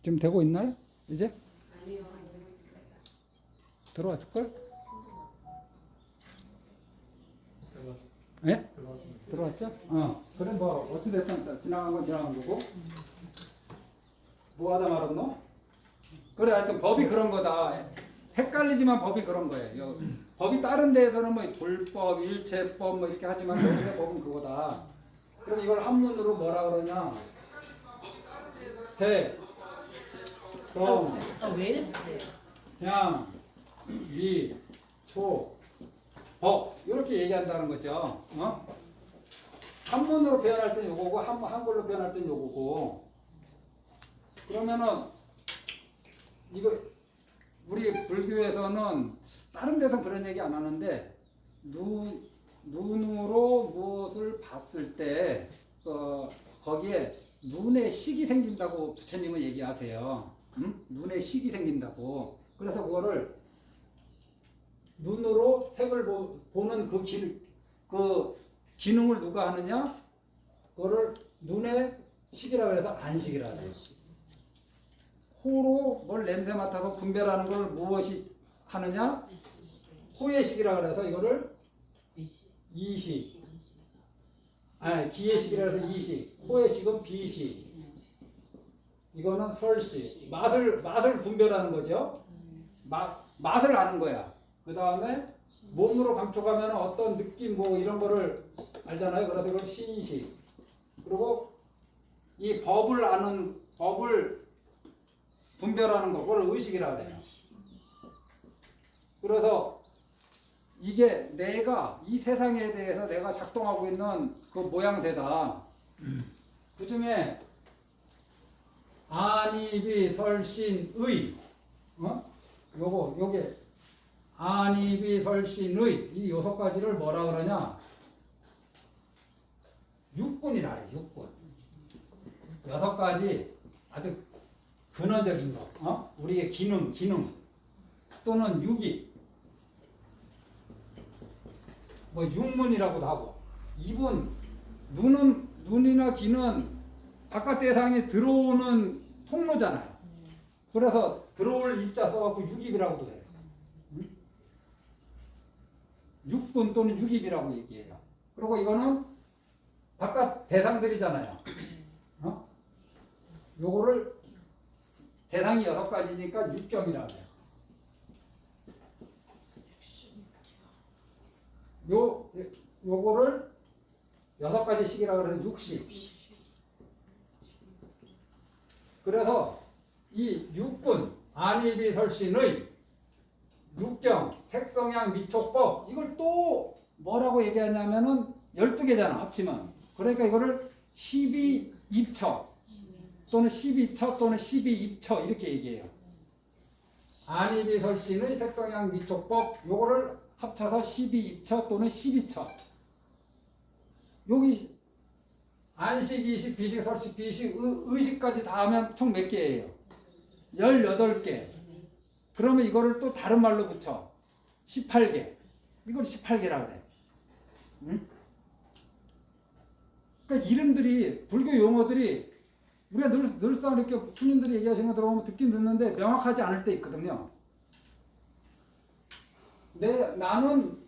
지금 되고 있나요? 이제? 아니요, 안 되고 있어요. 들어왔을걸? 들어갔습니다. 예? 들어갔습니다. 들어왔죠? 그래 뭐 어찌됐든 지나간 건 지나간 거고 뭐 하다 말았노? 그래 하여튼 법이 그런 거다. 헷갈리지만 법이 그런 거예요. 법이 다른 데에서는 뭐 불법, 일체법 뭐 이렇게 하지만 여기서 법은 그거다. 그럼 이걸 한문으로 뭐라 그러냐? 색, 성, 왜 이랬어요? 향, 미, 초, 법 이렇게 얘기한다는 거죠. 한문으로 표현할 땐 요거고 한글로 표현할 땐 요거고. 그러면은 이거 우리 불교에서는 다른 데서 그런 얘기 안 하는데 눈으로 무엇을 봤을 때 거기에 눈에 식이 생긴다고 부처님은 얘기하세요. 눈에 식이 생긴다고. 그래서 그거를 눈으로 색을 보는 그 기능을 누가 하느냐? 그거를 눈에 식이라고 해서 안식이라 해요. 코로 뭘 냄새 맡아서 분별하는 걸 무엇이 하느냐? 코의 식이라 그래서 이거를 이식. 기의 식이라 해서 이식. 코의 식은 비식. 이거는 설식. 맛을 분별하는 거죠. 맛을 아는 거야. 그 다음에 몸으로 감촉하면 어떤 느낌 뭐 이런 거를 알잖아요. 그래서 이걸 신식. 그리고 이 법을 분별하는 거, 그걸 의식이라고 해요. 그래서 이게 내가 이 세상에 대해서 내가 작동하고 있는 그 모양새다. 그 중에 안이비 설신의, 요게 안이비 설신의 이 6가지를 뭐라 그러냐? 육군이라 그래. 육군. 6가지 아주 근원적인 거, 우리의 기능 또는 육이, 뭐 육문이라고도 하고, 입은 눈이나 귀는 바깥 대상이 들어오는 통로잖아요. 그래서 들어올 입자 써갖고 육입이라고도 해요. 육군 또는 육입이라고 얘기해요. 그리고 이거는 바깥 대상들이잖아요. 요거를 대상이 6가지니까 육경이라고 해요. 요거를 6가지씩이라고 해서 육식. 그래서 이 육군, 안이비 설신의 육경, 색성향, 미촉법 이걸 또 뭐라고 얘기하냐면은 12개잖아 합치면. 그러니까 이거를 12입처 또는 12처 또는 12입처 이렇게 얘기해요. 안이비 설신의 색성향, 미촉법 요거를 합쳐서 12입처 또는 12처. 여기 안식, 이식, 비식, 설식, 비식, 의식까지 다 하면 총 몇 개예요? 18개. 그러면 이거를 또 다른 말로 붙여. 18개. 이걸 18개라고 그래. 응? 그러니까 이름들이, 불교 용어들이 우리가 늘상 이렇게 스님들이 얘기하시는 거 들어보면 듣긴 듣는데 명확하지 않을 때 있거든요. 나는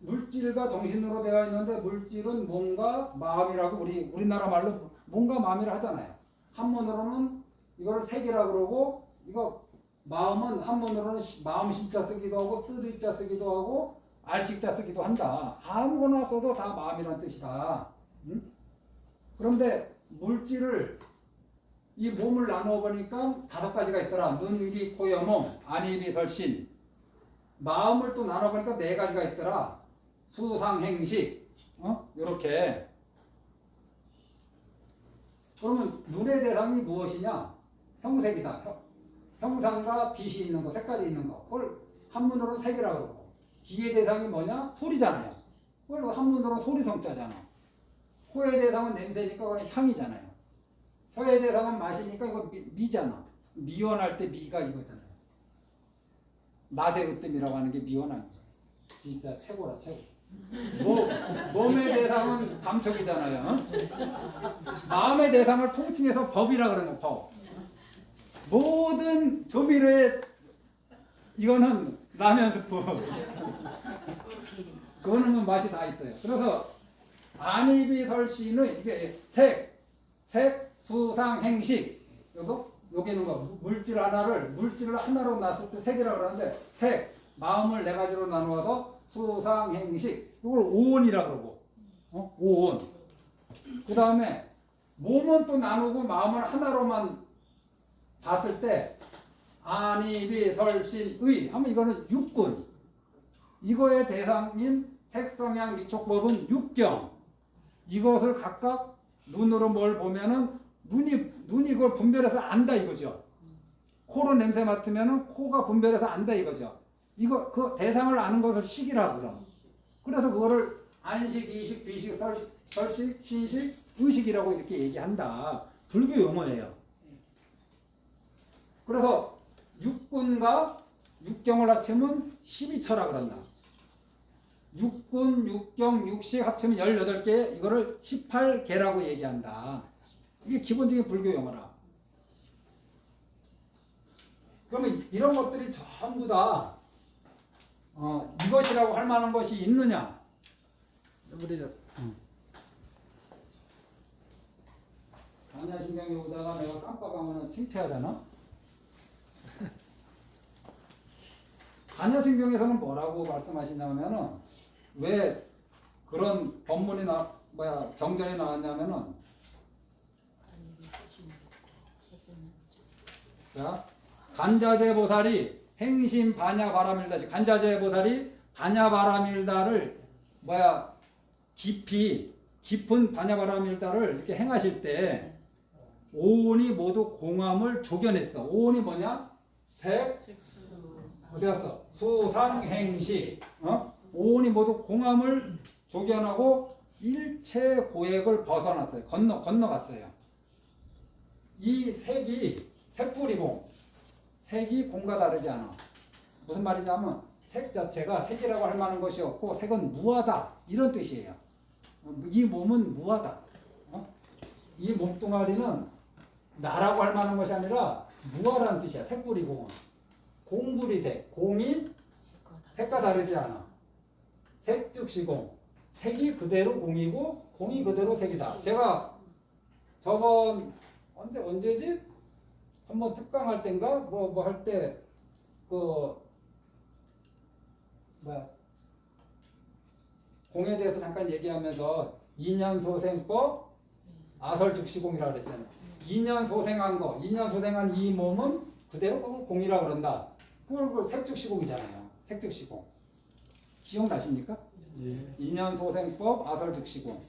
물질과 정신으로 되어 있는데 물질은 몸과 마음이라고 우리나라 말로 몸과 마음이라 하잖아요. 한문으로는 이걸 색이라고 그러고 이거 마음은 한문으로는 마음 심자 쓰기도 하고 뜻의자 쓰기도 하고 알식자 쓰기도 한다. 아무거나 써도 다 마음이라는 뜻이다. 응? 그런데 물질을 이 몸을 나누어 보니까 5가지가 있더라. 눈, 귀, 코, 여, 몸, 안이비, 설신. 마음을 또 나눠 보니까 4가지가 있더라. 수상행식, 요렇게. 그러면 눈의 대상이 무엇이냐? 형색이다. 형상과 빛이 있는 거, 색깔이 있는 거. 그걸 한문으로는 색이라고 그러고. 귀의 대상이 뭐냐? 소리잖아요. 그걸 한문으로는 소리성자잖아. 코의 대상은 냄새니까 그건 향이잖아요. 혀의 대상은 맛이니까 이거 미잖아. 미원할 때 미가 이거잖아요. 맛의 으뜸이라고 하는 게 미원한 거예요. 진짜 최고라, 최고. 몸의 대상은 감촉이잖아요. 마음의 대상을 통칭해서 법이라 그러는 거, 법. 모든 조미료에 이거는 라면 스프. 그거는 뭐 맛이 다 있어요. 그래서 안이비설신의 이게 색, 수상, 행식. 요게 있는 거. 물질을 하나로 놨을 때 색이라고 그러는데 색, 마음을 네 가지로 나누어서 수상, 행식. 이걸 오온이라고 그러고. 오온. 그 다음에 몸은 또 나누고 마음을 하나로만 봤을 때 안이비설신의 하면 이거는 육군. 이거의 대상인 색성향 미촉법은 육경. 이것을 각각 눈으로 뭘 보면은 눈이 그걸 분별해서 안다 이거죠. 코로 냄새 맡으면은 코가 분별해서 안다 이거죠. 이거 그 대상을 아는 것을 식이라고 그럼. 그래서 그거를 안식, 이식, 비식, 설식, 신식, 의식이라고 이렇게 얘기한다. 불교 용어예요. 그래서 육군과 육경을 합치면 12처라고 한다. 육군, 육경, 육식 합치면 18개, 이거를 18개라고 얘기한다. 이게 기본적인 불교 용어라. 그러면 이런 것들이 전부 다 이것이라고 할 만한 것이 있느냐? 우리 반야신경에 오다가 내가 깜빡하면 창피하잖아? 반야신경에서는 뭐라고 말씀하시냐면은 왜 그런 법문이 경전이 나왔냐면은 자, 간자재 보살이 행심 반야 바라밀다. 간자재 보살이 반야 바라밀다를 깊은 반야 바라밀다를 이렇게 행하실 때 오온이 모두 공함을 조견했어. 오온이 뭐냐? 색, 어디 갔어? 수상, 행식. 오온이 모두 공함을 조견하고 일체 고액을 벗어났어요. 건너갔어요. 이 색이 색불이공. 색이 공과 다르지 않아. 무슨 말이냐면 색 자체가 색이라고 할 만한 것이 없고 색은 무하다. 이런 뜻이에요. 이 몸은 무하다. 이 몸뚱아리는 나라고 할 만한 것이 아니라 무하라는 뜻이야. 색불이공은. 공불이 색. 공이 색과 다르지 않아. 색 즉시 공. 색이 그대로 공이고 공이 그대로 색이다. 제가 저번 언제지? 한번 특강할 땐가 뭐 할 때 공에 대해서 잠깐 얘기하면서 이년소생법 아설즉시공이라고 그랬잖아요. 2년 소생한 거, 2년 소생한 이 몸은 그대로 그걸 공이라고 그런다. 그걸 색즉시공이잖아요. 색즉시공. 기억나십니까? 예. 2년 소생법 아설즉시공.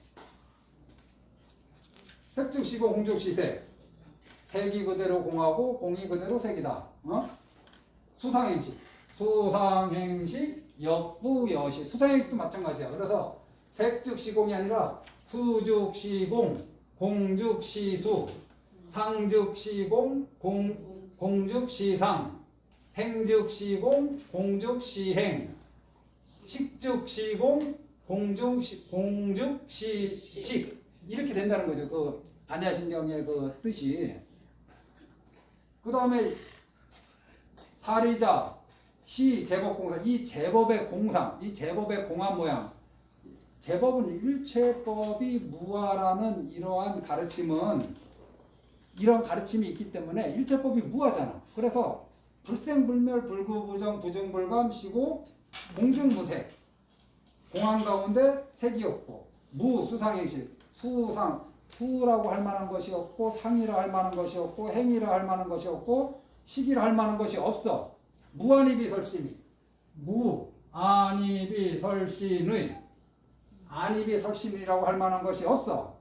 색즉시공 공즉시색. 색이 그대로 공하고 공이 그대로 색이다. 수상행식. 수상행식 역부여시. 수상행식도 마찬가지야. 그래서 색즉시공이 아니라 수즉시공, 공즉시수, 상즉시공, 공즉시상, 행즉시공, 공즉시행, 식즉시공, 공즉시식. 이렇게 된다는 거죠. 그 반야신경의 그 뜻이. 그 다음에 사리자, 시, 제법공사. 이 제법의 공상, 이 제법의 공한 모양. 제법은 일체법이 무하라는 이러한 가르침은 이런 가르침이 있기 때문에 일체법이 무하잖아. 그래서 불생불멸 불구부정 부정불감 시고 공중무색. 공한 가운데 색이 없고 무 수상행식. 수라고 할 만한 것이 없고 상이라 할 만한 것이 없고 행이라 할 만한 것이 없고 식이라 할 만한 것이 없어. 무안이비설신이. 무안이비설신의. 안이비설신이라고 할 만한 것이 없어.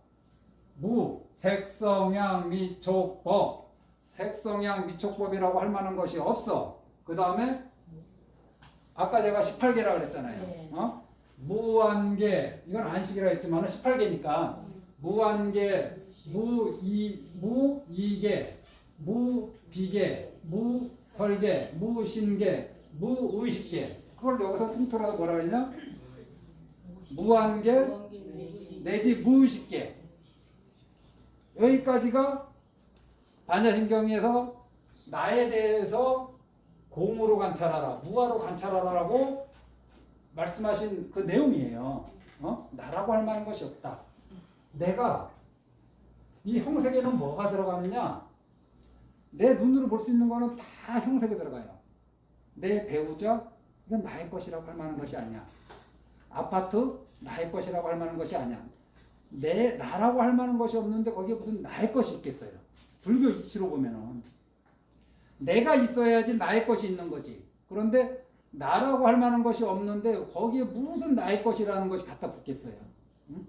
색성향 미촉법. 색성향 미촉법이라고 할 만한 것이 없어. 그 다음에 아까 제가 18개라 그랬잖아요. 네. 무안개. 이건 안식이라 했지만 18개니까 무안개, 무이계, 무비계, 무설계, 무신계, 무의식계. 그걸 여기서 통틀어서 뭐라 그러냐? 무안개 내지 무의식계. 여기까지가 반야신경에서 나에 대해서 공으로 관찰하라, 무아로 관찰하라라고 말씀하신 그 내용이에요. 나라고 할 만한 것이 없다. 내가 이 형색에는 뭐가 들어가느냐? 내 눈으로 볼 수 있는 거는 다 형색에 들어가요. 내 배우자, 이건 나의 것이라고 할 만한 것이 아니야. 아파트, 나의 것이라고 할 만한 것이 아니야. 나라고 할 만한 것이 없는데 거기에 무슨 나의 것이 있겠어요. 불교 이치로 보면은. 내가 있어야지 나의 것이 있는 거지. 그런데 나라고 할 만한 것이 없는데 거기에 무슨 나의 것이라는 것이 갖다 붙겠어요. 응?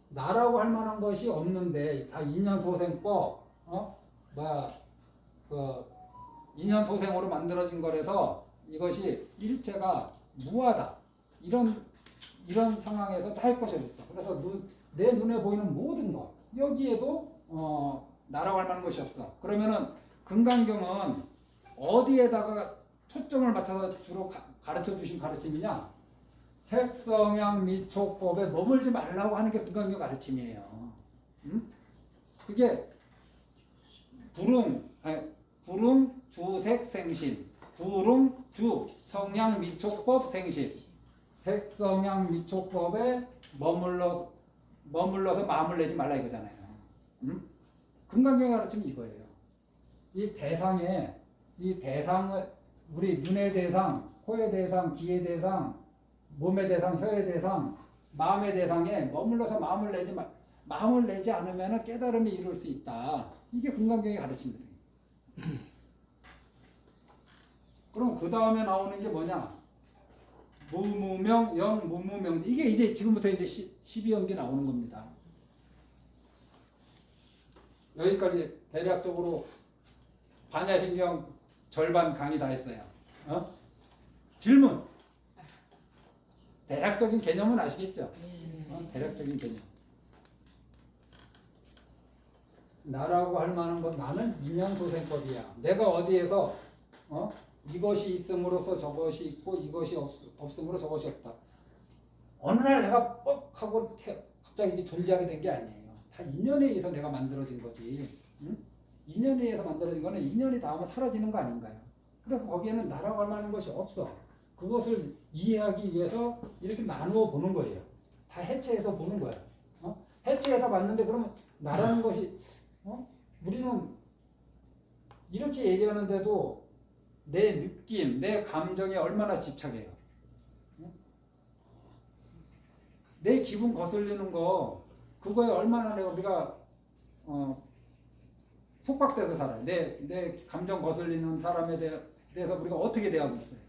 나라고 할 만한 것이 없는데 다 인연소생법, 인연소생으로 만들어진 거라서 이것이 일체가 무하다. 이런 상황에서 나의 것이 어딨어. 그래서 내 눈에 보이는 모든 것 여기에도 나라고 할 만한 것이 없어. 그러면은 금강경은 어디에다가 초점을 맞춰서 주로 가르쳐 주신 가르침이냐? 색성향 미촉법에 머물지 말라고 하는 게 금강경 가르침이에요. 그게 불응 주색 생신, 불응 주 성향 미촉법 생신, 색성향 미촉법에 머물러서 마음을 내지 말라 이거잖아요. 금강경의 가르침이 이거예요. 이 대상을 우리 눈의 대상, 코의 대상, 귀의 대상, 몸의 대상, 혀의 대상, 마음의 대상에 머물러서 마음을 내지 않으면 깨달음이 이룰 수 있다. 이게 금강경의 가르침입니다. 그럼 그 다음에 나오는 게 뭐냐? 무무명, 영무무명. 이게 이제 지금부터 이제 12연기 나오는 겁니다. 여기까지 대략적으로 반야신경 절반 강의 다 했어요. 질문. 대략적인 개념은 아시겠죠? 대략적인 개념. 나라고 할 만한 건 나는 인연소생법이야. 내가 어디에서 이것이 있음으로써 저것이 있고 이것이 없음으로 저것이 없다. 어느 날 내가 뻑 하고 갑자기 존재하게 된 게 아니에요. 다 인연에 의해서 내가 만들어진 거지. 인연에 의해서 만들어진 거는 인연이 닿으면 사라지는 거 아닌가요? 그래서 거기에는 나라고 할 만한 것이 없어. 그것을 이해하기 위해서 이렇게 나누어 보는 거예요. 다 해체해서 보는 거야. 해체해서 봤는데 그러면 나라는 것이 우리는 이렇게 얘기하는데도 내 느낌, 내 감정에 얼마나 집착해요. 내 기분 거슬리는 거 그거에 얼마나 우리가 속박돼서 살아요. 내 감정 거슬리는 사람에 대해서 우리가 어떻게 대하고 있어요.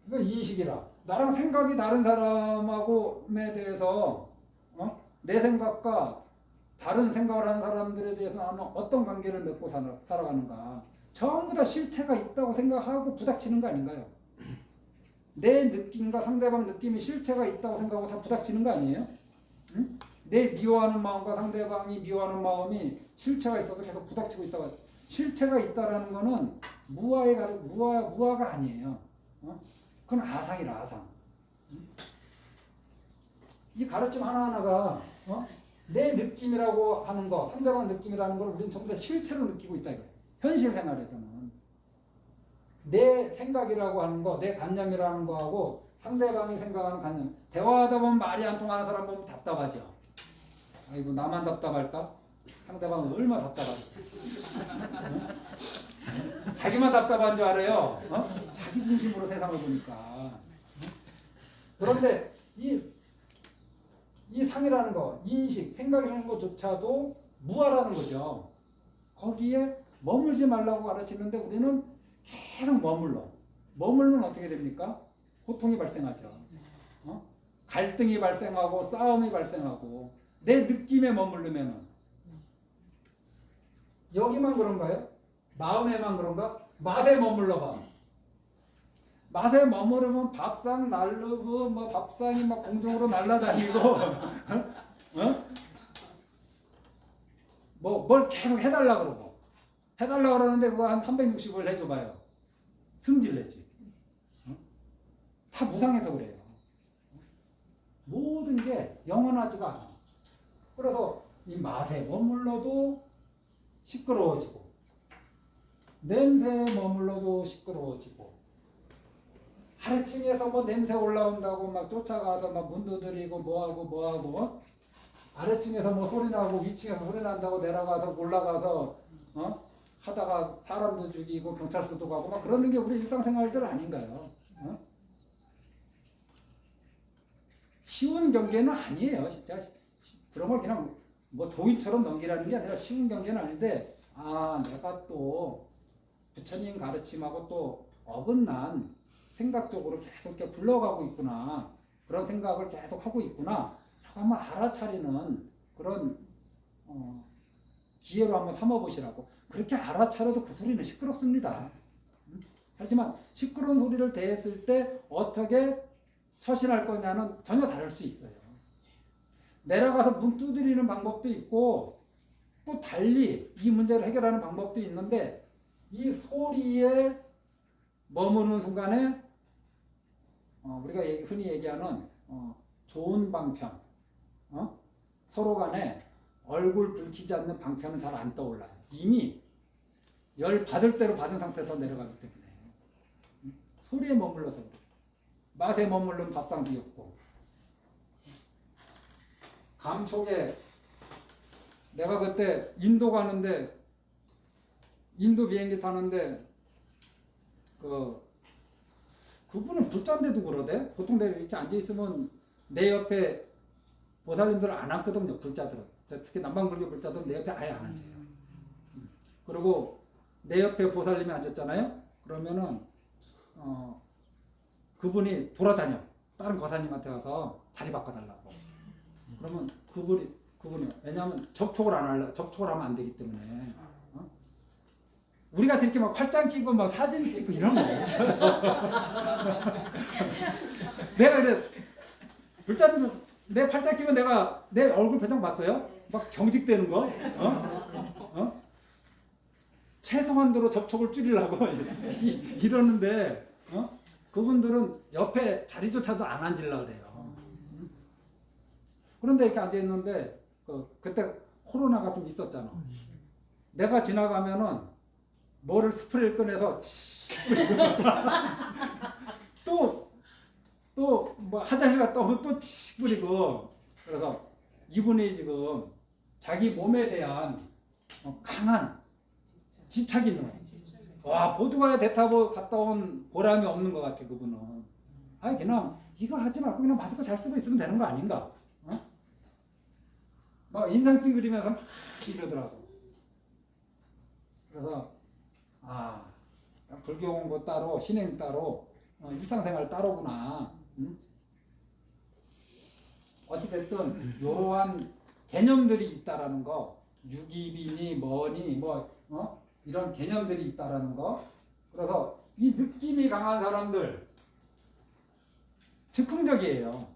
이거 인식이라. 나랑 생각이 다른 사람하고에 대해서 내 생각과 다른 생각을 하는 사람들에 대해서 나는 어떤 관계를 맺고 살아가는가. 전부 다 실체가 있다고 생각하고 부닥치는 거 아닌가요? 내 느낌과 상대방 느낌이 실체가 있다고 생각하고 다 부닥치는 거 아니에요? 응? 내 미워하는 마음과 상대방이 미워하는 마음이 실체가 있어서 계속 부닥치고 있다고. 실체가 있다라는 거는 무아가 아니에요. 그건 아상이라 아상. 이 가르침 하나하나가 내 느낌이라고 하는 거, 상대방 느낌이라는 걸 우리는 전부 다 실체로 느끼고 있다 이거예요. 현실 생활에서는 내 생각이라고 하는 거, 내 관념이라는 거하고 상대방이 생각하는 관념. 대화하다 보면 말이 안 통하는 사람 보면 답답하죠. 아이고 나만 답답할까? 상대방은 얼마나 답답하지? 자기만 답답한 줄 알아요. 자기 중심으로 세상을 보니까. 그런데 이 상이라는 거, 인식, 생각이라는 것조차도 무아라는 거죠. 거기에 머물지 말라고 가르치는데 우리는 계속 머물러. 머물면 어떻게 됩니까? 고통이 발생하죠. 갈등이 발생하고 싸움이 발생하고 내 느낌에 머무르면은 여기만 그런가요? 마음에만 그런가? 맛에 머물러봐. 맛에 머무르면 밥상 날르고 밥상이 막 공중으로 날아다니고 뭘 계속 해달라 그러고 해달라 그러는데 그거 한 360을 해줘봐요. 승질내지. 다 무상해서 그래요. 모든 게 영원하지가 않아. 그래서 이 맛에 머물러도 시끄러워지고 냄새에 머물러도 시끄러워지고 아래층에서 뭐 냄새 올라온다고 막 쫓아가서 막 문 두드리고 뭐하고 아래층에서 뭐 소리 나고 위층에서 소리 난다고 내려가서 올라가서 하다가 사람도 죽이고 경찰서도 가고 막 그러는 게 우리 일상생활들 아닌가요? 쉬운 경계는 아니에요. 진짜 그런 걸 그냥 뭐 도인처럼 넘기라는 게 아니라 쉬운 경계는 아닌데 내가 또 부처님 가르침하고 또 어긋난 생각적으로 계속 이렇게 굴러가고 있구나. 그런 생각을 계속 하고 있구나. 한번 알아차리는 그런 기회로 한번 삼아보시라고. 그렇게 알아차려도 그 소리는 시끄럽습니다. 하지만 시끄러운 소리를 대했을 때 어떻게 처신할 거냐는 전혀 다를 수 있어요. 내려가서 문 두드리는 방법도 있고 또 달리 이 문제를 해결하는 방법도 있는데 이 소리에 머무는 순간에 우리가 흔히 얘기하는 좋은 방편, 서로 간에 얼굴 붉히지 않는 방편은 잘 안 떠올라요. 이미 열 받을 대로 받은 상태에서 내려가기 때문에 소리에 머물러서 그래요. 맛에 머물른 밥상 귀엽고 감촉에 내가 그때 인도 가는데 인도 비행기 타는데 그분은 불자인데도 그러대. 보통 내가 이렇게 앉아 있으면 내 옆에 보살님들은 안 앉거든요. 불자들은 특히 남방불교 불자들은 내 옆에 아예 안 앉아요. 그리고 내 옆에 보살님이 앉았잖아요. 그러면은 그분이 돌아다녀. 다른 거사님한테 가서 자리 바꿔달라고. 그러면 그분이 왜냐하면 접촉을 하면 안 되기 때문에. 우리가 이렇게 막 팔짱 끼고 막 사진 찍고 이런 거예요. 내가 그래 불자들 내 팔짱 끼면 내가 내 얼굴 표정 봤어요? 막 경직되는 거? 최소한도로 접촉을 줄이려고 이러는데 그분들은 옆에 자리조차도 안 앉으려고 그래요. 그런데 이렇게 앉아 있는데 그때 코로나가 좀 있었잖아. 내가 지나가면은 뭐를 스프레이를 꺼내서 또 뭐 화장실 갔다 오면 또 뿌리고 그래서 이분이 지금 자기 몸에 대한 강한 집착이 있는 거예요. 와 보두가에 대타고 갔다 온 보람이 없는 것 같아 그분은. 그냥 이거 하지 말고 그냥 마스크 잘 쓰고 있으면 되는 거 아닌가? 막 인상띠 그리면서 막 이러더라고. 그래서 불교 공부 따로 신행 따로 일상생활 따로구나. 어찌됐든 이러한 개념들이 있다라는 거, 유기비니 뭐니 이런 개념들이 있다라는 거. 그래서 이 느낌이 강한 사람들 즉흥적이에요.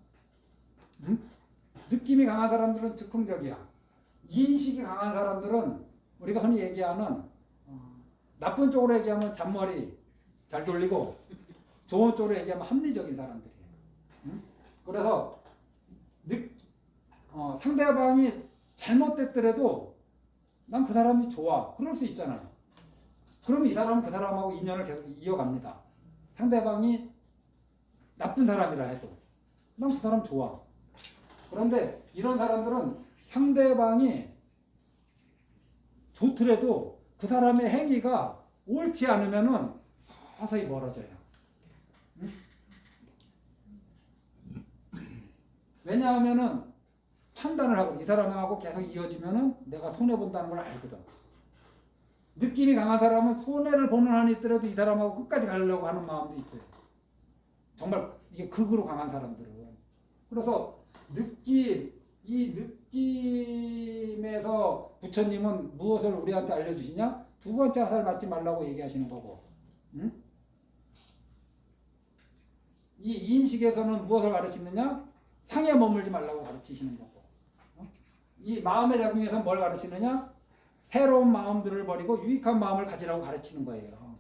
느낌이 강한 사람들은 즉흥적이야. 인식이 강한 사람들은 우리가 흔히 얘기하는 나쁜 쪽으로 얘기하면 잔머리 잘 돌리고 좋은 쪽으로 얘기하면 합리적인 사람들이에요. 그래서 상대방이 잘못됐더라도 난 그 사람이 좋아. 그럴 수 있잖아요. 그럼 이 사람은 그 사람하고 인연을 계속 이어갑니다. 상대방이 나쁜 사람이라 해도 난 그 사람 좋아. 그런데 이런 사람들은 상대방이 좋더라도 그 사람의 행위가 옳지 않으면은 서서히 멀어져요. 왜냐하면은 판단을 하고 이 사람하고 계속 이어지면은 내가 손해 본다는 걸 알거든. 느낌이 강한 사람은 손해를 보는 한이 있더라도 이 사람하고 끝까지 가려고 하는 마음도 있어요. 정말 이게 극으로 강한 사람들은. 그래서 이 느낌에서 부처님은 무엇을 우리한테 알려주시냐? 두 번째 화살 맞지 말라고 얘기하시는 거고, 이 인식에서는 무엇을 가르치느냐? 상에 머물지 말라고 가르치시는 거고, 이 마음의 작용에서는 뭘 가르치느냐? 해로운 마음들을 버리고 유익한 마음을 가지라고 가르치는 거예요.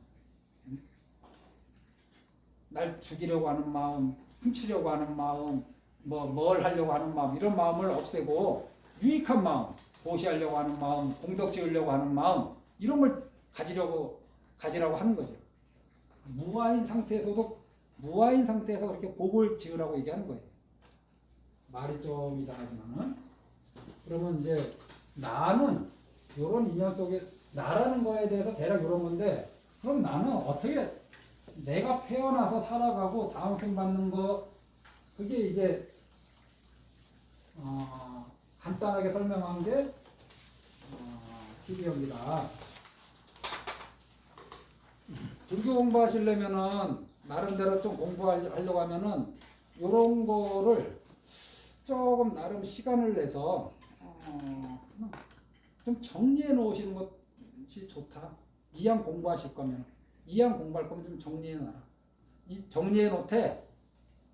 날 죽이려고 하는 마음, 훔치려고 하는 마음, 뭘 하려고 하는 마음, 이런 마음을 없애고 유익한 마음, 보시하려고 하는 마음, 공덕 지으려고 하는 마음 이런 걸 가지라고 하는 거죠. 무아인 상태에서도 무아인 상태에서 그렇게 복을 지으라고 얘기하는 거예요. 말이 좀 이상하지만은 그러면 이제 나는 이런 인연 속에 나라는 거에 대해서 대략 이런 건데 그럼 나는 어떻게 내가 태어나서 살아가고 다음 생 받는 거 그게 이제 간단하게 설명한 게 12형이다. 불교 공부하시려면은 나름대로 좀 공부하려고 하면은 이런 거를 조금 나름 시간을 내서 좀 정리해 놓으시는 것이 좋다. 이양 공부하실 거면 이양 공부할 거면 좀 정리해 놔라. 이 정리해 놓되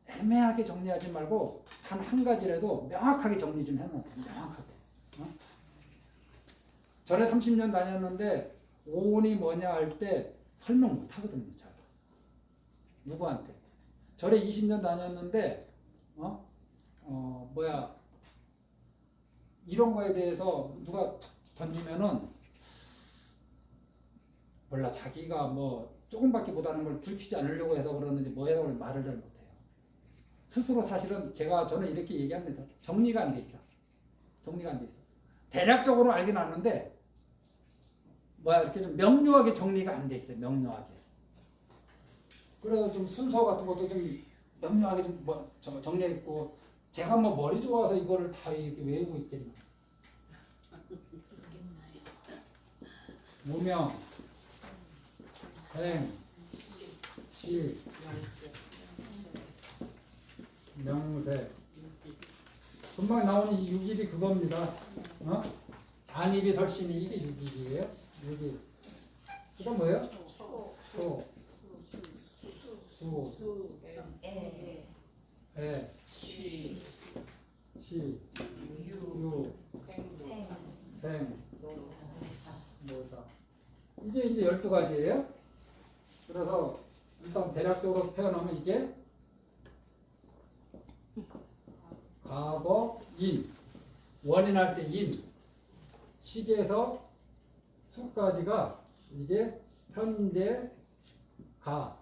애매하게 정리하지 말고 단 한 가지라도 명확하게 정리 좀 해놓아. 명확하게. 전에 30년 다녔는데 오온이 뭐냐 할 때 설명 못 하거든요. 잘. 누구한테? 전에 20년 다녔는데 이런 거에 대해서 누가 던지면은 몰라 자기가 뭐 조금밖에 못하는 걸 들키지 않으려고 해서 그러는지 뭐해서 말을 잘 못해요. 스스로 사실은 저는 이렇게 얘기합니다. 정리가 안 돼 있다. 정리가 안 돼 있어. 대략적으로 알긴 아는데 이렇게 좀 명료하게 정리가 안 돼 있어요. 명료하게. 그래서 좀 순서 같은 것도 좀 명료하게 좀 정리했고 제가 뭐 머리 좋아서 이거를 다 이렇게 외우고 있겠나. 무명, 행, 시, 명세. 금방 나오는 이 6일이 그겁니다. 안입이 설신이 이게 6일이에요. 6일. 그건 뭐예요? 초, 수, 에, 치, 유, 생, 모사. 이게 이제 12가지예요. 그래서 일단 대략적으로 표현하면 이게 과거, 인, 원인할 때 인, 시에서 수까지가 이게 현재, 가.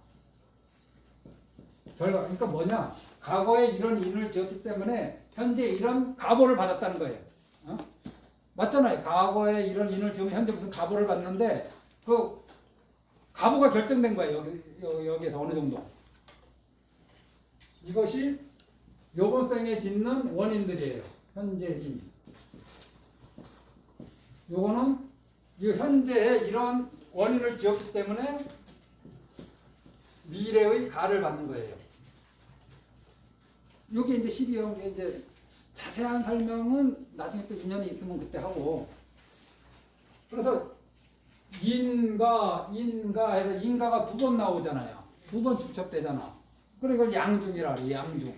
결과, 그러니까 뭐냐? 과거에 이런 인을 지었기 때문에 현재 이런 가보를 받았다는 거예요. 맞잖아요. 과거에 이런 인을 지으면 현재 무슨 가보를 받는데 그 가보가 결정된 거예요. 여기에서 어느 정도. 이것이 요번 생에 짓는 원인들이에요. 현재인. 요거는 이 현재에 이런 원인을 지었기 때문에 미래의 가를 받는 거예요. 요게 이제 12형 이제 자세한 설명은 나중에 또 인연이 있으면 그때 하고. 그래서 인가 해서 인가가 2번 나오잖아요. 2번 중첩되잖아. 그래 이걸 양중이라 그래. 양중.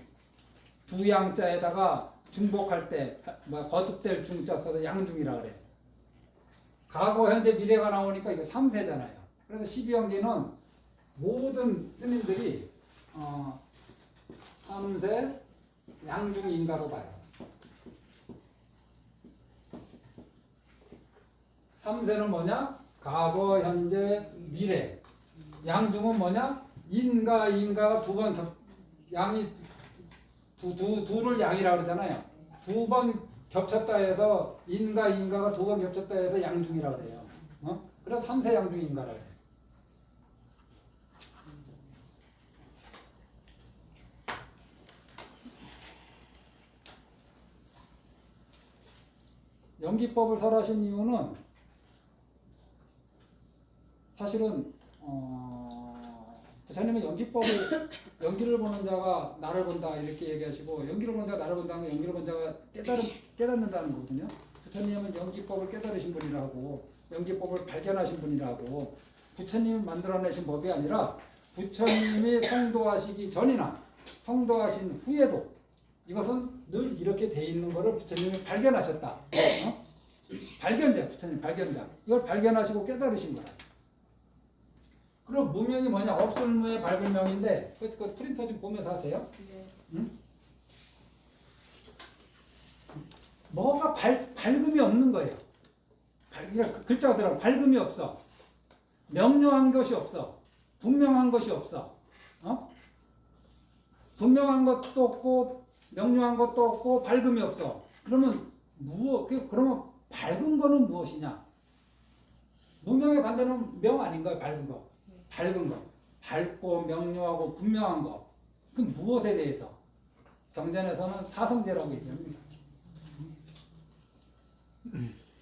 두 양자에다가 중복할 때 거듭될 중자 써서 양중이라 그래. 과거, 현재, 미래가 나오니까 이거 3세잖아요. 그래서 12형기는 모든 스님들이 3세 양중인가로 봐요. 3세는 뭐냐? 과거, 현재, 미래. 양중은 뭐냐? 인가가 2번 양이 둘을 양이라고 그러잖아요. 2번 겹쳤다 해서 인가가 2번 겹쳤다 해서 양중이라고 그래요. 그래서 3세 양중인가라 그래요. 연기법을 설하신 이유는 사실은 부처님은 연기를 보는 자가 나를 본다 이렇게 얘기하시고 연기를 보는 자가 나를 본다는 건 연기를 보는 자가 깨닫는다는 거거든요. 부처님은 연기법을 깨달으신 분이라고 연기법을 발견하신 분이라고 부처님이 만들어내신 법이 아니라 부처님이 성도하시기 전이나 성도하신 후에도 이것은 늘 이렇게 돼 있는 것을 부처님이 발견하셨다. 발견자, 부처님 발견자. 이걸 발견하시고 깨달으신 거라. 그리고 무명이 뭐냐? 없을무의 발불명인데 그 프린터 좀 보면서 하세요. 네. 응? 뭐가 밝음이 없는 거예요. 글자가 들어가 밝음이 없어. 명료한 것이 없어. 분명한 것이 없어. 분명한 것도 없고 명료한 것도 없고 밝음이 없어. 그러면 그러면 밝은 거는 무엇이냐? 무명의 반대는 명 아닌가요? 밝은 거. 밝은 거. 밝고 명료하고 분명한 거. 그 무엇에 대해서? 경전에서는 사성제라고 얘기합니다.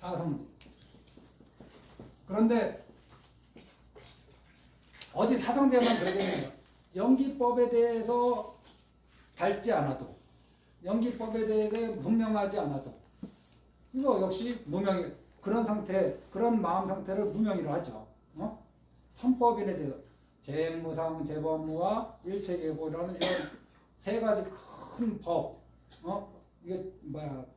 사성제. 그런데 어디 사성제만 그러겠네요. 연기법에 대해서 밝지 않아도, 연기법에 대해 분명하지 않아도, 이거 역시 무명이, 그런 상태, 그런 마음 상태를 무명이라 하죠. 선법인에 대해서 재무상, 재법무와 일체계고라는 이런 세 가지 큰 법, 이게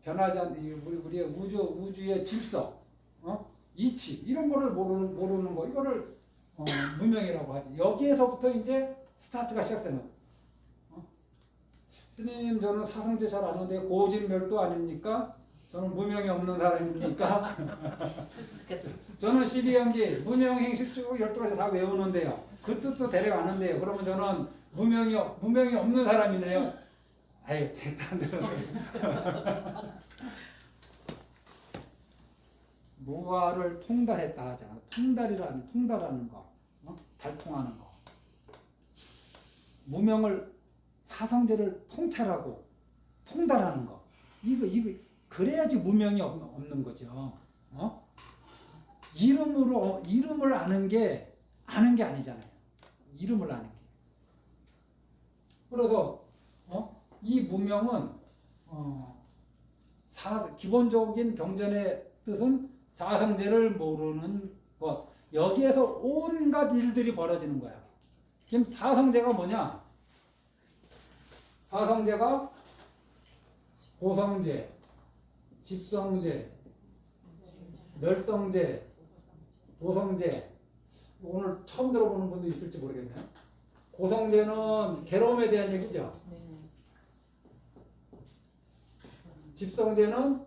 변하지 않는 우리의 우주의 질서, 이치 이런 거를 모르는 거, 이거를 무명이라고 하죠. 여기에서부터 이제 스타트가 시작되는 거예요. 스님, 저는 사성제 잘 아는데 고진멸도 아닙니까? 저는 무명이 없는 사람입니까? 저는 12연기 무명행식 쭉 12가지 다 외우는데요. 그 뜻도 대략 아는데요. 그러면 저는 무명이 없는 사람이네요. 아유, 됐다 안 되는 무화를 통달했다 하잖아. 통달하는 거, 달통하는 거. 무명을 사성제를 통찰하고 통달하는 거. 이거 그래야지 무명이 없는 거죠. 이름을 아는 게 아니잖아요. 이름을 아는 게. 그래서 이 무명은 기본적인 경전의 뜻은 사성제를 모르는 것. 여기에서 온갖 일들이 벌어지는 거야. 그럼 사성제가 뭐냐? 사성제가 고성제, 집성제, 멸성제, 도성제. 오늘 처음 들어보는 분도 있을지 모르겠네요. 고성제는 괴로움에 대한 얘기죠. 집성제는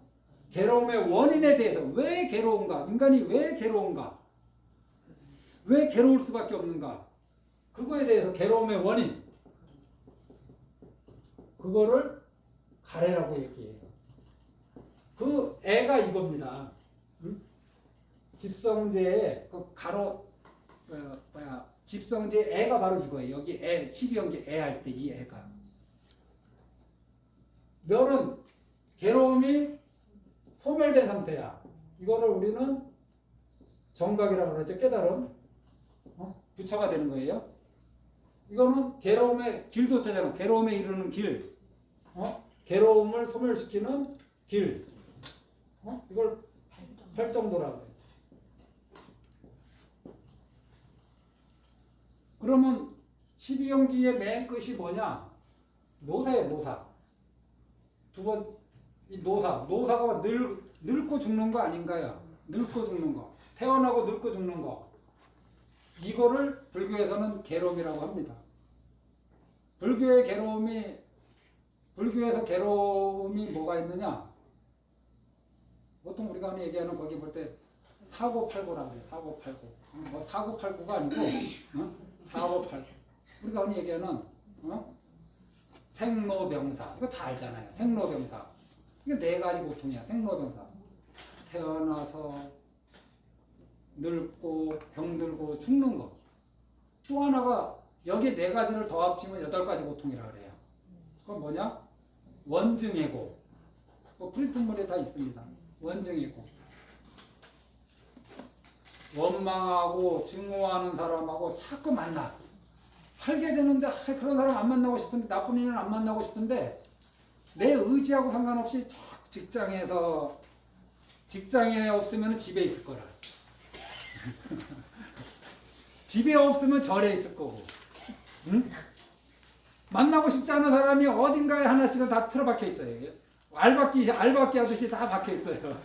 괴로움의 원인에 대해서, 왜 괴로운가? 인간이 왜 괴로운가? 왜 괴로울 수밖에 없는가? 그거에 대해서 괴로움의 원인, 그거를 가래라고 얘기해요. 그 애가 이겁니다. 집성제의 그 집성제 애가 바로 이거예요. 여기 애, 12연기 애 할 때 이 애가. 멸은 괴로움이 소멸된 상태야. 이거를 우리는 정각이라고 그러죠. 깨달음. 부처가 되는 거예요. 이거는 괴로움의 길도자잖아. 괴로움에 이르는 길. 괴로움을 소멸시키는 길. 이걸 팔정도라고 해요. 그러면 12연기의 맨 끝이 뭐냐? 노사예요, 노사. 두 번, 이 노사가 늙고 죽는 거 아닌가요? 늙고 죽는 거. 태어나고 늙고 죽는 거. 이거를 불교에서는 괴로움이라고 합니다. 불교에서 괴로움이 뭐가 있느냐? 보통 우리가 얘기하는 거기 볼 때 사고팔고라고 해요. 사고팔고. 사고팔고가 아니고 사고팔고. 우리가 흔히 얘기하는 생로병사. 이거 다 알잖아요. 생로병사. 이게 네 가지 고통이야. 생로병사. 태어나서 늙고 병들고 죽는 거. 또 하나가 여기 네 가지를 더 합치면 8가지 고통이라 그래요. 그건 뭐냐? 원증해고. 프린트물에 다 있습니다. 원증해고. 원망하고 증오하는 사람하고 자꾸 만나. 살게 되는데 그런 사람 안 만나고 싶은데, 나쁜 인연 안 만나고 싶은데 내 의지하고 상관없이 직장에 없으면 집에 있을 거라. 집에 없으면 절에 있을 거고. 응? 만나고 싶지 않은 사람이 어딘가에 하나씩은 다 틀어박혀 있어요. 알박기 하듯이 다 박혀 있어요.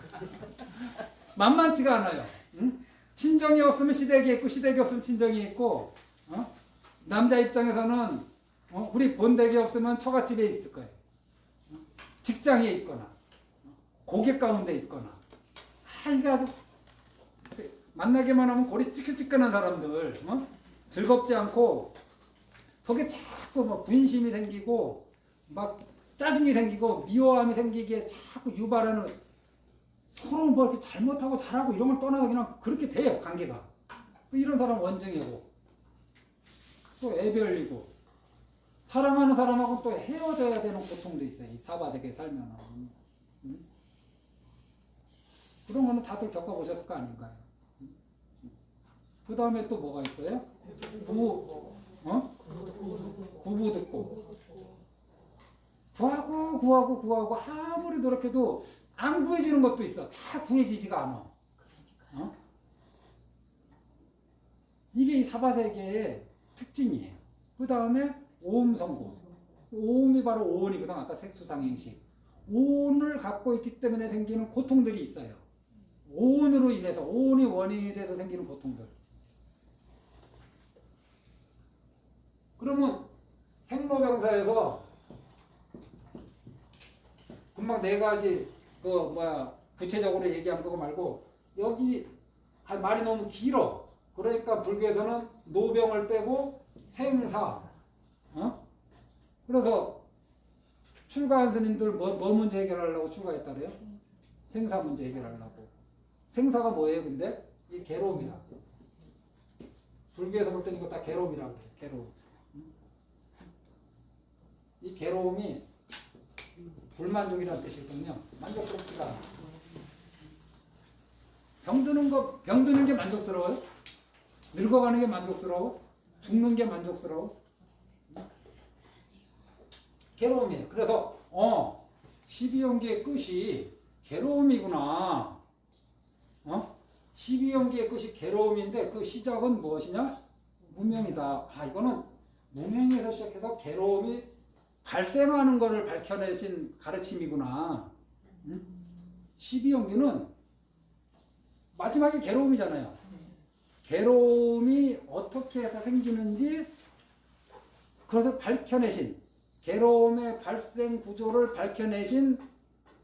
만만치가 않아요. 응? 친정이 없으면 시댁이 있고, 시댁이 없으면 친정이 있고, 남자 입장에서는 우리 본댁이 없으면 처갓집에 있을 거예요. 직장에 있거나 고객 가운데 있거나 이게 아주 만나기만 하면 골이 찌끈찌끈한 사람들 즐겁지 않고 속에 자꾸 뭐 분심이 생기고 막 짜증이 생기고 미워함이 생기기에 자꾸 유발하는 서로 뭐 이렇게 잘못하고 잘하고 이런 걸 떠나서 그냥 그렇게 돼요 관계가. 이런 사람 원증이고 또 애별이고 사랑하는 사람하고 또 헤어져야 되는 고통도 있어요. 이 사바세계에 살면 그런 거는 다들 겪어보셨을 거 아닌가요? 그 다음에 또 뭐가 있어요? 구부 듣고 구하고 아무리 노력해도 안 구해지는 것도 있어. 다 구해지지가 않아. 이게 이 사바세계의 특징이에요. 그 다음에 오음성구. 오음이 바로 오온이거든. 아까 색수상행식. 오온을 갖고 있기 때문에 생기는 고통들이 있어요. 오온으로 인해서 오온이 원인이 돼서 생기는 고통들. 그러면 생로병사에서 금방 네 가지 구체적으로 얘기한 거 말고 여기 말이 너무 길어. 그러니까 불교에서는 노병을 빼고 생사. 그래서 출가한 스님들 뭐 문제 해결하려고 출가했다래요? 생사 문제 해결하려고. 생사가 뭐예요? 근데 이 괴로움이라. 불교에서 볼 때는 이거 다 괴로움이라고 그래요. 괴로움. 이 괴로움이 불만족이라는 뜻이거든요. 만족스럽지가 않아. 병드는 게 만족스러워요? 늙어가는 게 만족스러워? 죽는 게 만족스러워? 괴로움이에요. 그래서 12연계의 끝이 괴로움이구나. 12연계의 끝이 괴로움인데 그 시작은 무엇이냐? 무명이다. 이거는 무명에서 시작해서 괴로움이 발생하는 것을 밝혀내신 가르침이구나. 12연계는 마지막에 괴로움이잖아요. 괴로움이 어떻게 해서 생기는지 그것을 밝혀내신 괴로움의 발생 구조를 밝혀내신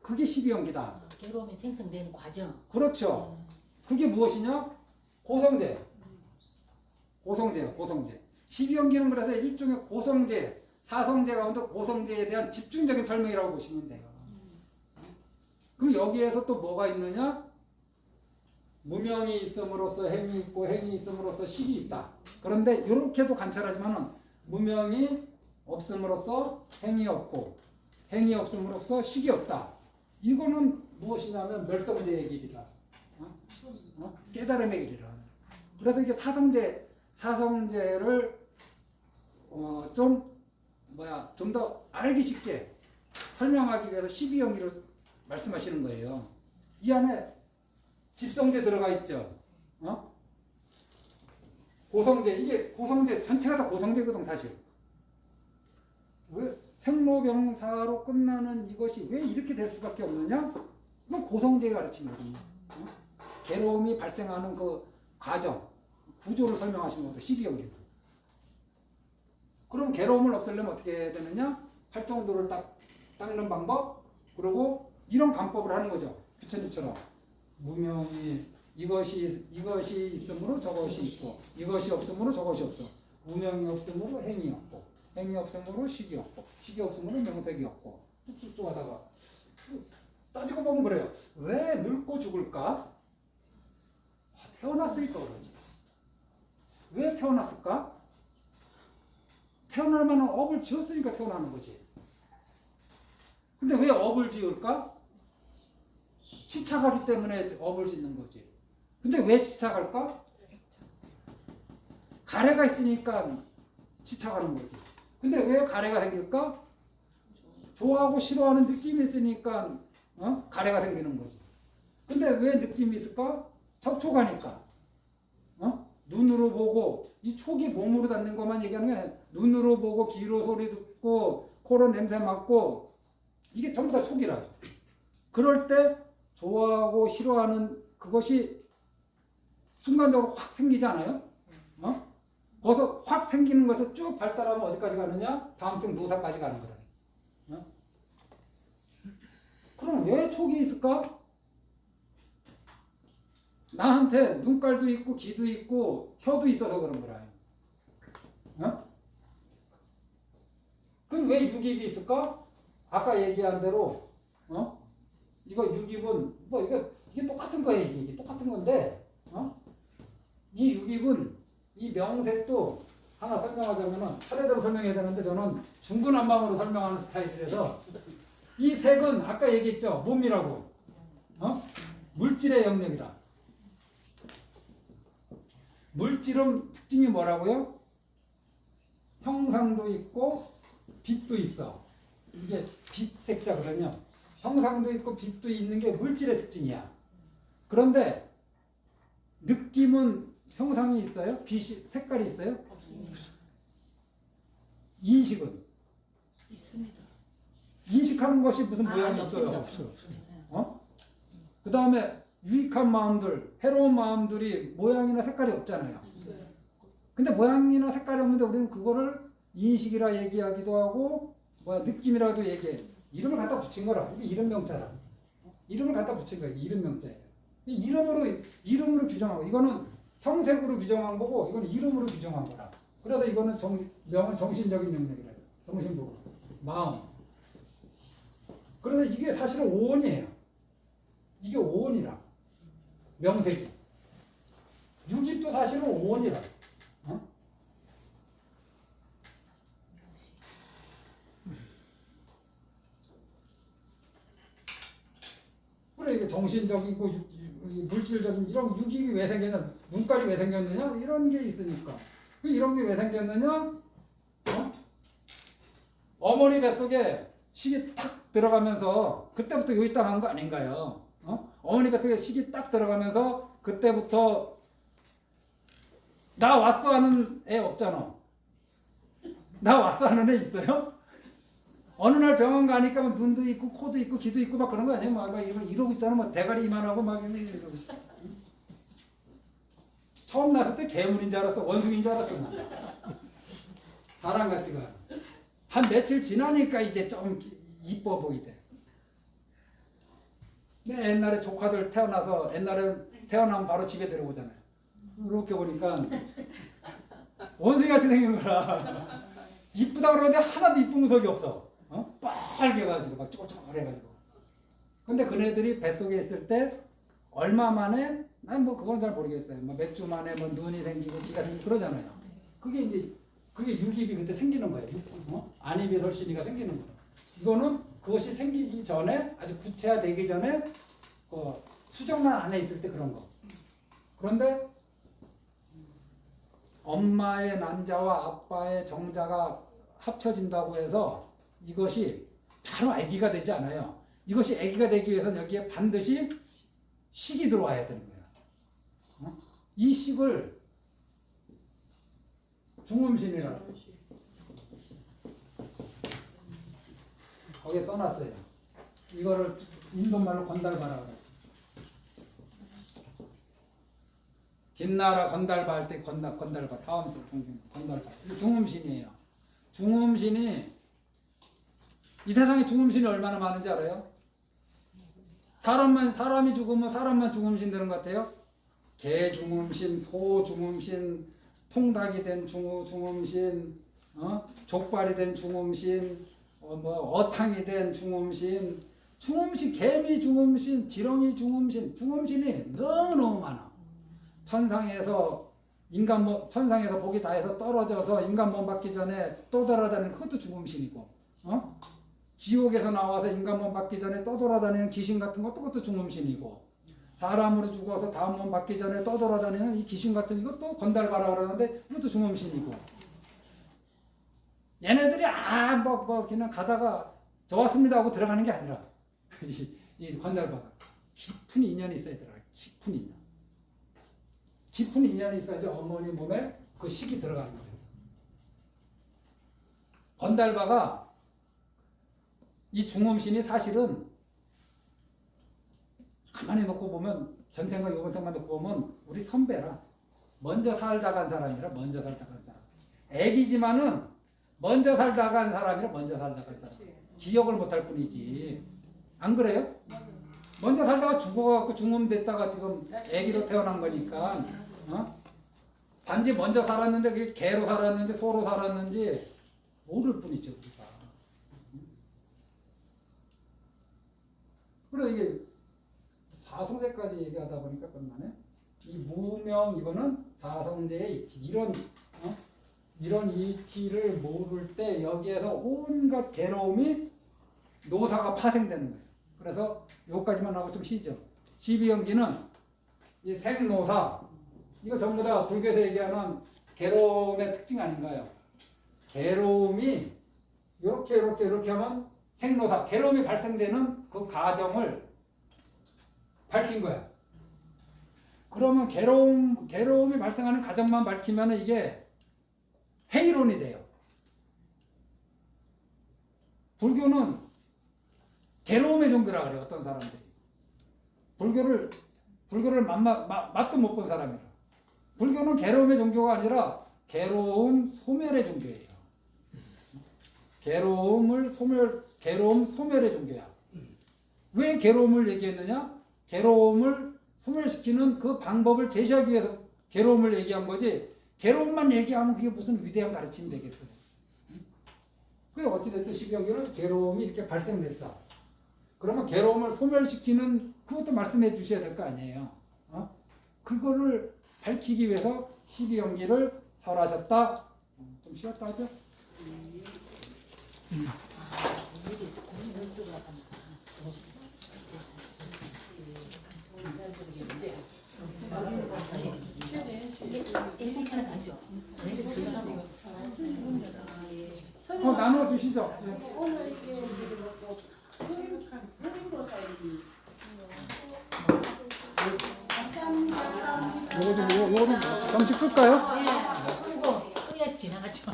그게 12연계다. 괴로움이 생성되는 과정. 그렇죠. 그게 무엇이냐? 고성제. 12연계는 그래서 일종의 고성제, 사성제 가운데 고성제에 대한 집중적인 설명이라고 보시면 돼요. 그럼 여기에서 또 뭐가 있느냐? 무명이 있음으로써 행이 있고 행이 있음으로써 식이 있다. 그런데 이렇게도 관찰하지만 무명이 없음으로써 행이 없고 행이 없음으로써 식이 없다. 이거는 무엇이냐면 멸성제의 길이다. 깨달음의 길이라. 그래서 이게 사성제를 좀 더 알기 쉽게 설명하기 위해서 12연기를 말씀하시는 거예요. 이 안에 집성제 들어가 있죠. 고성제, 이게 고성제 전체가 다 고성제거든 사실. 왜 생로병사로 끝나는 이것이 왜 이렇게 될 수밖에 없느냐? 이건 고성제의 가르침이거든요. 괴로움이 발생하는 그 과정, 구조를 설명하신 것도 12연계고. 그럼 괴로움을 없애려면 어떻게 해야 되느냐? 활동도를 닦는 방법, 그리고 이런 간법을 하는 거죠. 부처님처럼. 무명이 이것이 있으므로 저것이 있고 이것이 없으므로 저것이 없어. 무명이 없으므로 행이 없고 행이 없으므로 식이 없고 식이 없으므로 명색이 없고 쭉쭉쭉 하다가 따지고 보면 그래요. 왜 늙고 죽을까? 태어났으니까 그러지. 왜 태어났을까? 태어날 만한 업을 지었으니까 태어나는 거지. 근데 왜 업을 지을까? 치착하기 때문에 업을 짓는 거지. 근데 왜 치착할까? 가래가 있으니까 치착하는 거지. 근데 왜 가래가 생길까? 좋아하고 싫어하는 느낌이 있으니까 가래가 생기는 거지. 근데 왜 느낌이 있을까? 접촉하니까. 눈으로 보고 이 촉이 몸으로 닿는 것만 얘기하는 게 아니라 눈으로 보고 귀로 소리 듣고 코로 냄새 맡고 이게 전부 다 촉이라. 그럴 때 좋아하고 싫어하는 그것이 순간적으로 확 생기지 않아요? 거기서 확 생기는 것에서 쭉 발달하면 어디까지 가느냐? 다음 층 노사까지 가는 거다. 그럼 왜 촉이 있을까? 나한테 눈깔도 있고 귀도 있고 혀도 있어서 그런 거라. 어? 그럼 왜 육입이 있을까? 아까 얘기한 대로 이거 육입은 뭐 이게 똑같은 거예요. 이게 똑같은 건데 이 육입은 이 명색도 하나 설명하자면은 차례대로 설명해야 되는데 저는 중구난방으로 설명하는 스타일이라서 이 색은 아까 얘기했죠. 몸이라고. 물질의 영역이라. 물질은 특징이 뭐라고요? 형상도 있고 빛도 있어. 이게 빛 색자 그러면 형상도 있고 빛도 있는 게 물질의 특징이야. 그런데 느낌은 형상이 있어요? 빛이 색깔이 있어요? 없습니다. 인식은 있습니다. 인식하는 것이 무슨 모양이 있어요? 없어요. 그 다음에 유익한 마음들, 해로운 마음들이 모양이나 색깔이 없잖아요. 근데 모양이나 색깔이 없는데 우리는 그거를 인식이라 얘기하기도 하고 느낌이라도 얘기해. 이름을 갖다 붙인 거라. 이게 이름 명자라. 이름을 갖다 붙인 거예요. 이름 명자예요. 이름으로 규정하고 이거는 형색으로 규정한 거고 이거는 이름으로 규정한 거라. 그래서 이거는 명은 정신적인 영역이래요. 정신적으로. 마음. 그래서 이게 사실은 오온이에요. 이게 오온이라. 명색이. 육입도 사실은 오온이라. 그래 이게 정신적이고 물질적인 이런 육입이 왜 생겼냐? 눈깔이 왜 생겼느냐? 이런 게 있으니까. 이런 게 왜 생겼느냐? 어머니 뱃속에 식이 탁 들어가면서 그때부터 여기 땅 한 거 아닌가요? 어머니 뱃속에 식이 딱 들어가면서 그때부터 나 왔어 하는 애 없잖아. 나 왔어 하는 애 있어요? 어느 날 병원 가니까 뭐 눈도 있고 코도 있고 귀도 있고 막 그런 거 아니에요? 막 이러고 있잖아. 뭐 대가리 이만하고 막 이러고. 처음 났을 때 괴물인 줄 알았어. 원숭이인 줄 알았어. 사람 같지가 않아. 한 며칠 지나니까 이제 좀 이뻐 보이대. 내 옛날에 조카들 태어나서 옛날에 태어나면 바로 집에 데려오잖아요. 이렇게 보니까 원숭이 같이 생긴 거라. 이쁘다 그러는데 하나도 이쁜 구석이 없어. 빨개가지고 막 쪼글쪼글해가지고. 근데 그네들이 뱃속에 있을 때 얼마 만에 난 뭐 그건 잘 모르겠어요. 뭐 몇 주 만에 뭐 눈이 생기고 귀가 생기고 그러잖아요. 그게 이제 그게 육입이 그때 생기는 거예요. 안입이 설신이가 생기는 거예요. 이거는 그것이 생기기 전에 아주 구체화되기 전에 수정란 안에 있을 때 그런 거. 그런데 엄마의 난자와 아빠의 정자가 합쳐진다고 해서 이것이 바로 아기가 되지 않아요. 이것이 아기가 되기 위해서는 여기에 반드시 식이 들어와야 되는 거예요. 이 식을 중음신이라고 거기에 써놨어요. 이거를 인도말로 건달바라고 해요. 김나라 건달바 할 때 건달바 다음서 건달바 중음신이에요. 중음신이 이 세상에 중음신이 얼마나 많은지 알아요? 사람이 죽으면 사람만 중음신 되는 것 같아요. 개 중음신, 소 중음신, 통닭이 된 중음신, 족발이 된 중음신, 어탕이 된 중음신, 개미 중음신, 지렁이 중음신, 중음신이 너무너무 많아. 천상에서 복이 다해서 떨어져서 인간 몸 받기 전에 또 돌아다니는 그것도 중음신이고, 지옥에서 나와서 인간 몸 받기 전에 또 돌아다니는 귀신 같은 것도 그것도 중음신이고, 사람으로 죽어서 다음 몸 받기 전에 또 돌아다니는 이 귀신 같은 이것도 건달바라 그러는데 이것도 중음신이고, 얘네들이 그냥 가다가 저 왔습니다 하고 들어가는 게 아니라 이 건달바가 깊은 인연이 있어야 들어가. 깊은 인연이 있어야지 어머니 몸에 그 식이 들어가는 거예요. 건달바가 이 중음신이 사실은 가만히 놓고 보면 전생과 이번생만 놓고 보면 우리 선배라. 먼저 살다 간 사람이라. 애기지만은 먼저 살다 간 사람이라. 기억을 못할 뿐이지. 안 그래요? 먼저 살다가 죽어갖고 중음됐다가 지금 아기로 태어난 거니까 어? 단지 먼저 살았는데 그게 개로 살았는지 소로 살았는지 모를 뿐이죠 우리가. 그래 이게 사성제까지 얘기하다 보니까 끝나네. 이 무명 이거는 사성제의 이치 이런 이치를 모를 때 여기에서 온갖 괴로움이 노사가 파생되는 거예요. 그래서 여기까지만 하고 좀 쉬죠. 12연기는 이 생노사 이거 전부 다 불교에서 얘기하는 괴로움의 특징 아닌가요? 괴로움이 이렇게 하면 생노사 괴로움이 발생되는 그 과정을 밝힌 거야. 그러면 괴로움이 발생하는 과정만 밝히면 이게 해이론이 돼요. 불교는 괴로움의 종교라 그래요. 어떤 사람들이 불교를 맛도 못 본 사람이라. 불교는 괴로움의 종교가 아니라 괴로움 소멸의 종교예요. 괴로움 소멸의 종교야. 왜 괴로움을 얘기했느냐? 괴로움을 소멸시키는 그 방법을 제시하기 위해서 괴로움을 얘기한 거지. 괴로움만 얘기하면 그게 무슨 위대한 가르침이 되겠어요. 그게 어찌됐든 12연기는 괴로움이 이렇게 발생됐어. 그러면 괴로움을 소멸시키는 그것도 말씀해 주셔야 될 거 아니에요. 그거를 밝히기 위해서 12연기를 설하셨다. 좀 쉬었다 하죠? 나눠주시죠. 오늘 이게 감사합니다. 요거 좀 정식 끌까요? 예. 끄고 끄야 지나가죠.